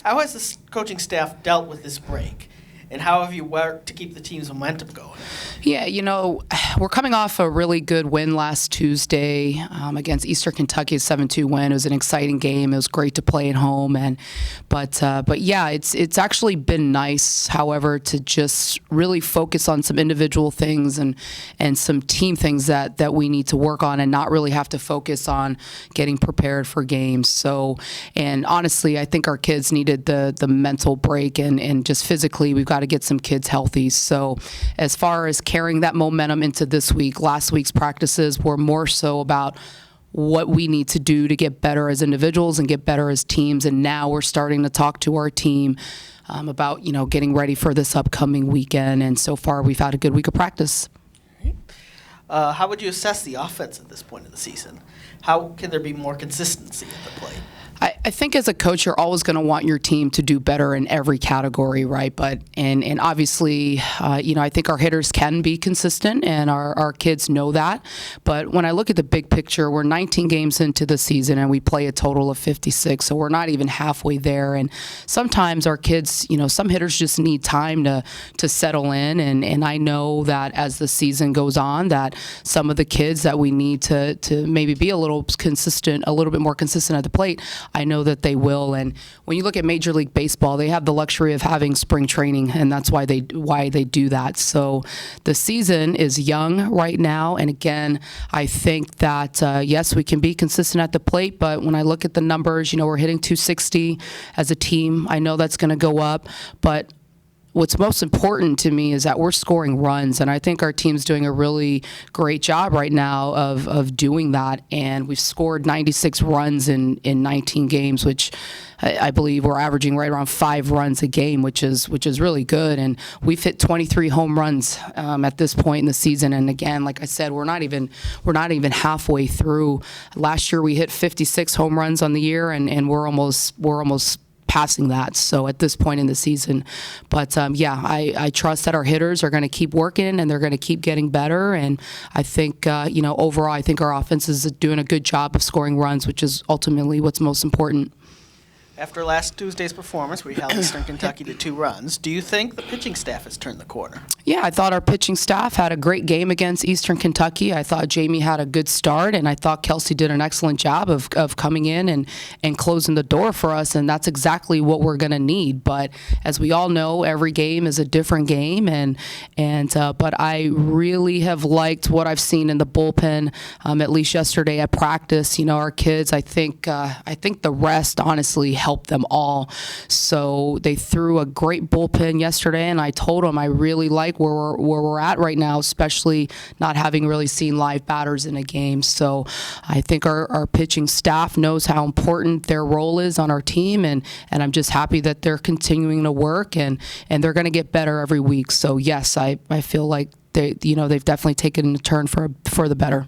How has the coaching staff dealt with this break? And how have you worked to keep the team's momentum going? Yeah, we're coming off a really good win last Tuesday against Eastern Kentucky, a 7-2 win. It was an exciting game. It was great to play at home, but yeah, it's actually been nice, however, to just really focus on some individual things and some team things that we need to work on, and not really have to focus on getting prepared for games. So, and honestly, I think our kids needed the mental break, and just physically, we've got to get some kids healthy. So as far as carrying that momentum into this week, last week's practices were more so about what we need to do to get better as individuals and get better as teams. And now we're starting to talk to our team about, getting ready for this upcoming weekend. And so far, we've had a good week of practice. How would you assess the offense at this point of the season? How can there be more consistency at the plate? I think as a coach, you're always going to want your team to do better in every category, right? But and obviously, I think our hitters can be consistent, and our kids know that. But when I look at the big picture, we're 19 games into the season, and we play a total of 56, so we're not even halfway there. And sometimes our kids, some hitters just need time to settle in, and I know that as the season goes on, that some of the kids that we need to maybe be a little bit more consistent at the plate, I know that they will. And when you look at Major League Baseball, they have the luxury of having spring training, and that's why they do that. So the season is young right now, and again, I think that yes, we can be consistent at the plate, but when I look at the numbers, we're hitting 260 as a team. I know that's going to go up, but what's most important to me is that we're scoring runs, and I think our team's doing a really great job right now of doing that. And we've scored 96 runs in 19 games, which I believe we're averaging right around 5 runs a game, which is really good. And we've hit 23 home runs at this point in the season. And again, like I said, we're not even halfway through. Last year we hit 56 home runs on the year, and we're almost passing that, so at this point in the season. But I trust that our hitters are going to keep working, and they're going to keep getting better. And I think overall, I think our offense is doing a good job of scoring runs, which is ultimately what's most important. After last Tuesday's performance, we held Eastern Kentucky to 2 runs. Do you think the pitching staff has turned the corner? Yeah, I thought our pitching staff had a great game against Eastern Kentucky. I thought Jamie had a good start, and I thought Kelsey did an excellent job of coming in and closing the door for us, and that's exactly what we're going to need. But as we all know, every game is a different game, but I really have liked what I've seen in the bullpen, at least yesterday at practice. Our kids, I think the rest, honestly, helped them all. So they threw a great bullpen yesterday, and I told them I really like where we're at right now, especially not having really seen live batters in a game. So I think our pitching staff knows how important their role is on our team, and I'm just happy that they're continuing to work, and they're going to get better every week. So yes, I feel like they've definitely taken a turn for the better.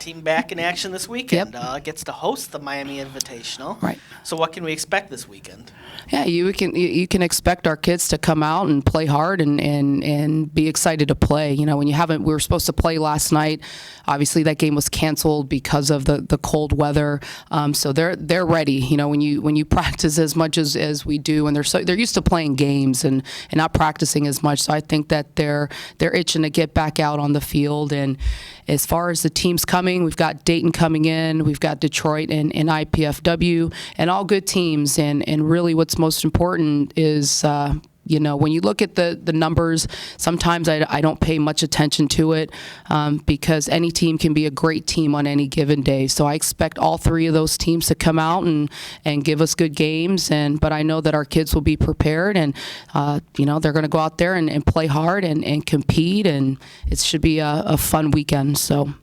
Team back in action this weekend. Gets to host the Miami Invitational. Right. So what can we expect this weekend? Yeah, you can expect our kids to come out and play hard and be excited to play. We were supposed to play last night. Obviously, that game was canceled because of the cold weather. So they're ready. When you practice as much as we do, and they're used to playing games and not practicing as much. So I think that they're itching to get back out on the field. And as far as the teams coming, we've got Dayton coming in, we've got Detroit and IPFW, and all good teams. And really what's most important is, when you look at the numbers, sometimes I don't pay much attention to it because any team can be a great team on any given day. So I expect all 3 of those teams to come out and give us good games. But I know that our kids will be prepared, and they're going to go out there and play hard and compete, and it should be a fun weekend. So.